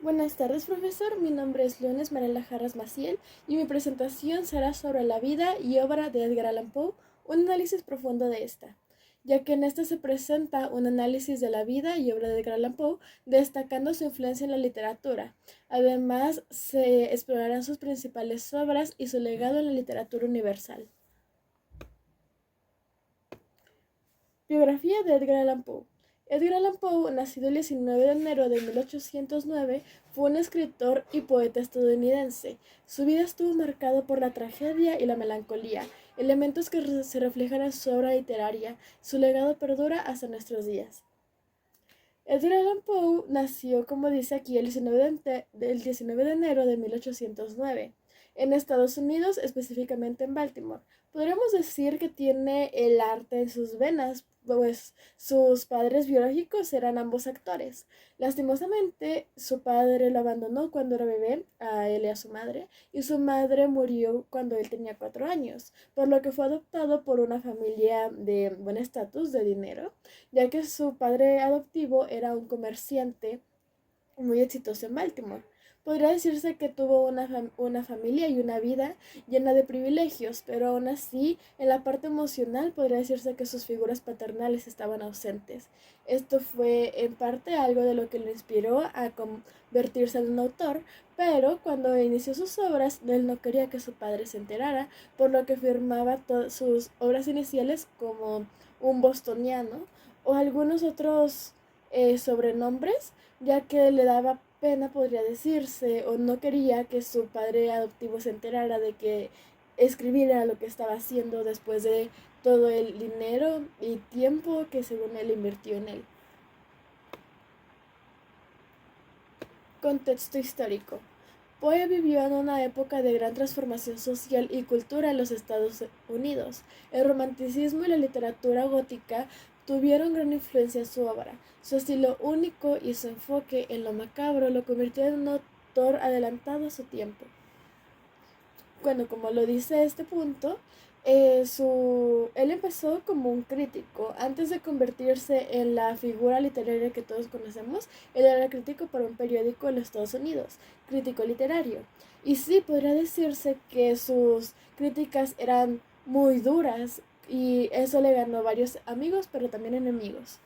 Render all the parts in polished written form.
Buenas tardes, profesor. Mi nombre es Leones Marela Jarras Maciel y mi presentación será sobre la vida y obra de Edgar Allan Poe, un análisis profundo de esta, ya que en esta se presenta un análisis de la vida y obra de Edgar Allan Poe, destacando su influencia en la literatura. Además, se explorarán sus principales obras y su legado en la literatura universal. Biografía de Edgar Allan Poe. Edgar Allan Poe, nacido el 19 de enero de 1809, fue un escritor y poeta estadounidense. Su vida estuvo marcada por la tragedia y la melancolía, elementos que se reflejan en su obra literaria. Su legado perdura hasta nuestros días. Edgar Allan Poe nació, como dice aquí, el 19 de enero de 1809 en Estados Unidos, específicamente en Baltimore. Podríamos decir que tiene el arte en sus venas, pues sus padres biológicos eran ambos actores. Lastimosamente, su padre lo abandonó cuando era bebé, a él y a su madre, y su madre murió cuando él tenía 4 años, por lo que fue adoptado por una familia de buen estatus, de dinero, ya que su padre adoptivo era un comerciante muy exitoso en Baltimore. Podría decirse que tuvo una familia y una vida llena de privilegios, pero aún así, en la parte emocional, podría decirse que sus figuras paternales estaban ausentes. Esto fue en parte algo de lo que lo inspiró a convertirse en un autor, pero cuando inició sus obras, él no quería que su padre se enterara, por lo que firmaba sus obras iniciales como un bostoniano o algunos otros sobrenombres, ya que le daba pena, podría decirse, o no quería que su padre adoptivo se enterara de que escribiera lo que estaba haciendo después de todo el dinero y tiempo que según él invirtió en él. Contexto histórico. Poe vivió en una época de gran transformación social y cultural en los Estados Unidos. El romanticismo y la literatura gótica tuvieron gran influencia en su obra. Su estilo único y su enfoque en lo macabro lo convirtió en un autor adelantado a su tiempo. Bueno, como lo dice este punto, él empezó como un crítico. Antes de convertirse en la figura literaria que todos conocemos, él era crítico para un periódico en los Estados Unidos, crítico literario. Y sí, podría decirse que sus críticas eran muy duras y eso le ganó varios amigos, pero también enemigos.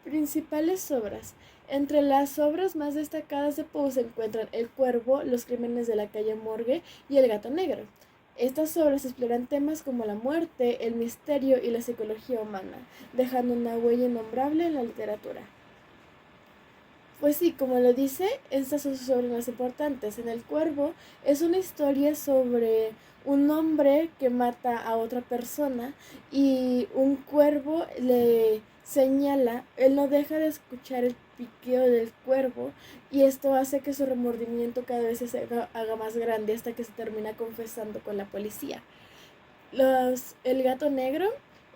Principales obras. Entre las obras más destacadas de Poe se encuentran El Cuervo, Los crímenes de la calle Morgue y El gato negro. Estas obras exploran temas como la muerte, el misterio y la psicología humana, dejando una huella innombrable en la literatura. Pues sí, como lo dice, estas son sus obras más importantes. En El Cuervo es una historia sobre un hombre que mata a otra persona y un cuervo le señala, él no deja de escuchar el piqueo del cuervo y esto hace que su remordimiento cada vez se haga más grande hasta que se termina confesando con la policía. El gato negro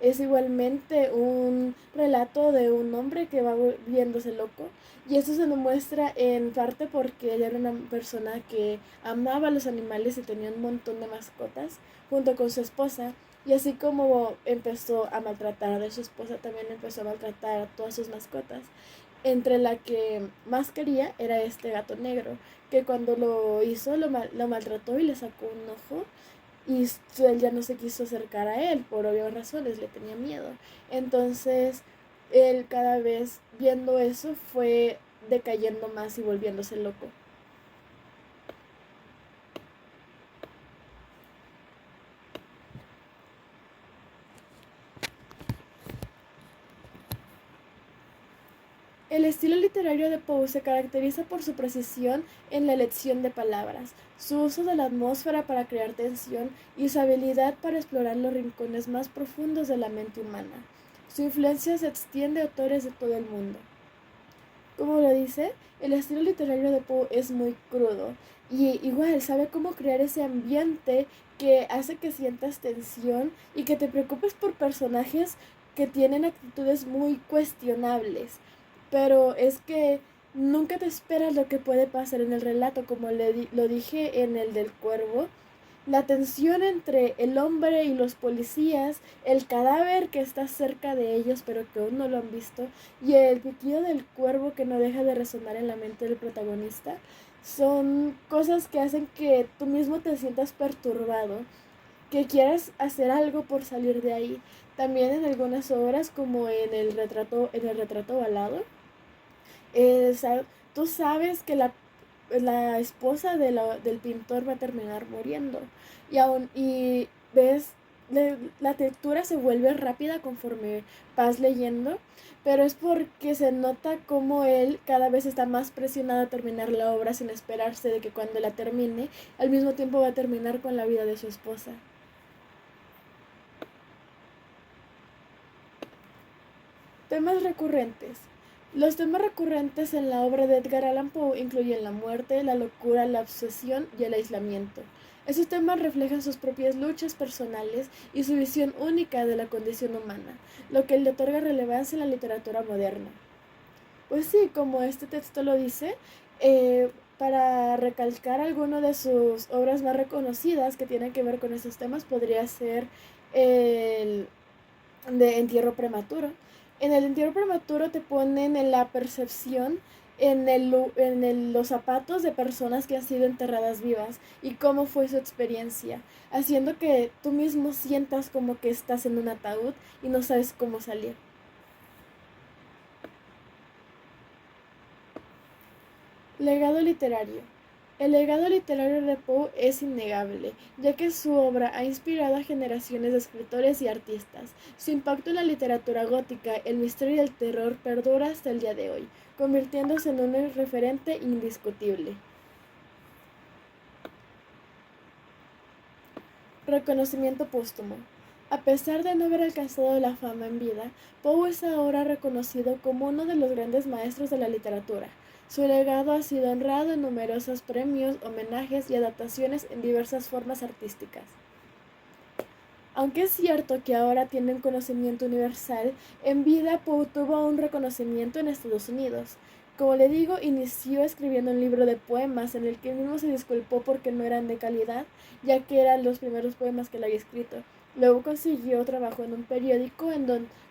es igualmente un relato de un hombre que va volviéndose loco y eso se demuestra en parte porque él era una persona que amaba a los animales y tenía un montón de mascotas junto con su esposa, y así como empezó a maltratar a su esposa, también empezó a maltratar a todas sus mascotas, entre la que más quería era este gato negro, que cuando lo hizo lo maltrató y le sacó un ojo, y él ya no se quiso acercar a él por obvias razones, le tenía miedo. Entonces, él cada vez viendo eso fue decayendo más y volviéndose loco. El estilo literario de Poe se caracteriza por su precisión en la elección de palabras, su uso de la atmósfera para crear tensión y su habilidad para explorar los rincones más profundos de la mente humana. Su influencia se extiende a autores de todo el mundo. Como lo dice, el estilo literario de Poe es muy crudo y igual sabe cómo crear ese ambiente que hace que sientas tensión y que te preocupes por personajes que tienen actitudes muy cuestionables. Pero es que nunca te esperas lo que puede pasar en el relato, como lo dije en el del cuervo. La tensión entre el hombre y los policías, el cadáver que está cerca de ellos pero que aún no lo han visto, y el piquido del cuervo que no deja de resonar en la mente del protagonista, son cosas que hacen que tú mismo te sientas perturbado, que quieras hacer algo por salir de ahí. También en algunas obras, como en el retrato balado, eh, sa- tú sabes que la esposa del pintor va a terminar muriendo. Y ves, la lectura se vuelve rápida conforme vas leyendo, pero es porque se nota como él cada vez está más presionado a terminar la obra sin esperarse de que cuando la termine, al mismo tiempo va a terminar con la vida de su esposa. Temas recurrentes. Los temas recurrentes en la obra de Edgar Allan Poe incluyen la muerte, la locura, la obsesión y el aislamiento. Esos temas reflejan sus propias luchas personales y su visión única de la condición humana, lo que le otorga relevancia en la literatura moderna. Pues sí, como este texto lo dice, para recalcar alguna de sus obras más reconocidas que tienen que ver con estos temas, podría ser el de entierro prematuro. En el entierro prematuro te ponen en la percepción los zapatos de personas que han sido enterradas vivas y cómo fue su experiencia, haciendo que tú mismo sientas como que estás en un ataúd y no sabes cómo salir. Legado literario. El legado literario de Poe es innegable, ya que su obra ha inspirado a generaciones de escritores y artistas. Su impacto en la literatura gótica, el misterio y el terror perdura hasta el día de hoy, convirtiéndose en un referente indiscutible. Reconocimiento póstumo. A pesar de no haber alcanzado la fama en vida, Poe es ahora reconocido como uno de los grandes maestros de la literatura. Su legado ha sido honrado en numerosos premios, homenajes y adaptaciones en diversas formas artísticas. Aunque es cierto que ahora tiene un conocimiento universal, en vida Poe tuvo un reconocimiento en Estados Unidos. Como le digo, inició escribiendo un libro de poemas en el que él mismo se disculpó porque no eran de calidad, ya que eran los primeros poemas que él había escrito. Luego consiguió trabajo en un periódico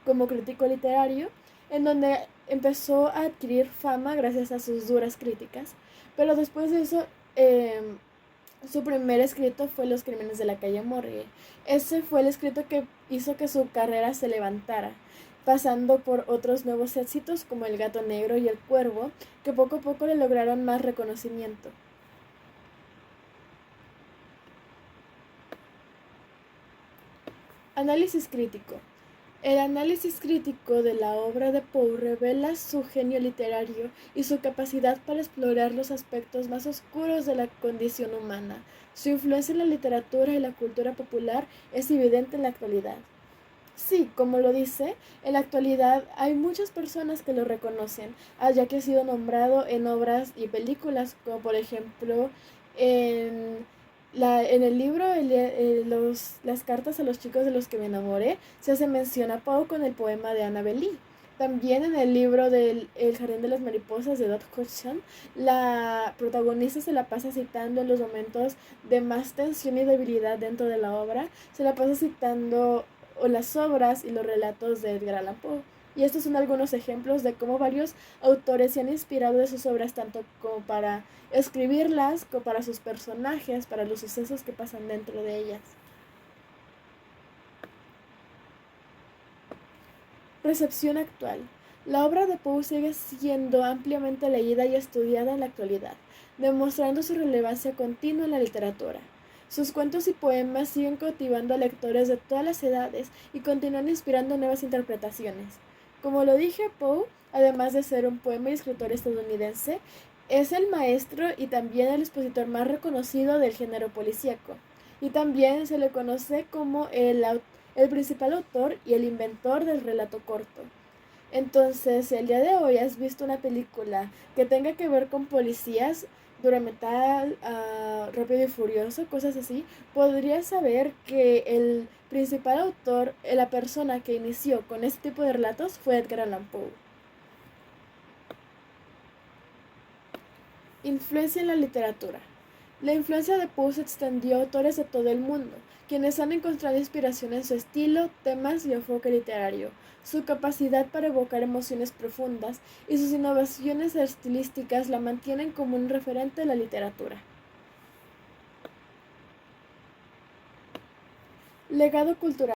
como crítico literario, en donde empezó a adquirir fama gracias a sus duras críticas. Pero después de eso, su primer escrito fue Los crímenes de la calle Morgue. Ese fue el escrito que hizo que su carrera se levantara, pasando por otros nuevos éxitos como El gato negro y El cuervo, que poco a poco le lograron más reconocimiento. Análisis crítico. El análisis crítico de la obra de Poe revela su genio literario y su capacidad para explorar los aspectos más oscuros de la condición humana. Su influencia en la literatura y la cultura popular es evidente en la actualidad. Sí, como lo dice, en la actualidad hay muchas personas que lo reconocen, ya que ha sido nombrado en obras y películas, como por ejemplo en, en el libro Las cartas a los chicos de los que me enamoré, se hace mención a Poe con el poema de Annabel Lee. También en el libro del El jardín de las mariposas de Dot Hodgson, la protagonista se la pasa citando en los momentos de más tensión y debilidad dentro de la obra, se la pasa citando o las obras y los relatos de Edgar Allan Poe. Y estos son algunos ejemplos de cómo varios autores se han inspirado de sus obras tanto como para escribirlas, como para sus personajes, para los sucesos que pasan dentro de ellas. Recepción actual. La obra de Poe sigue siendo ampliamente leída y estudiada en la actualidad, demostrando su relevancia continua en la literatura. Sus cuentos y poemas siguen cautivando a lectores de todas las edades y continúan inspirando nuevas interpretaciones. Como lo dije, Poe, además de ser un poema y escritor estadounidense, es el maestro y también el expositor más reconocido del género policíaco. Y también se le conoce como el principal autor y el inventor del relato corto. Entonces, si el día de hoy has visto una película que tenga que ver con policías, Dura Metal, Rápido y Furioso, cosas así, podrías saber que el principal autor, la persona que inició con este tipo de relatos fue Edgar Allan Poe. Influencia en la literatura. La influencia de Poe se extendió a autores de todo el mundo, quienes han encontrado inspiración en su estilo, temas y enfoque literario. Su capacidad para evocar emociones profundas y sus innovaciones estilísticas la mantienen como un referente de la literatura. Legado cultural.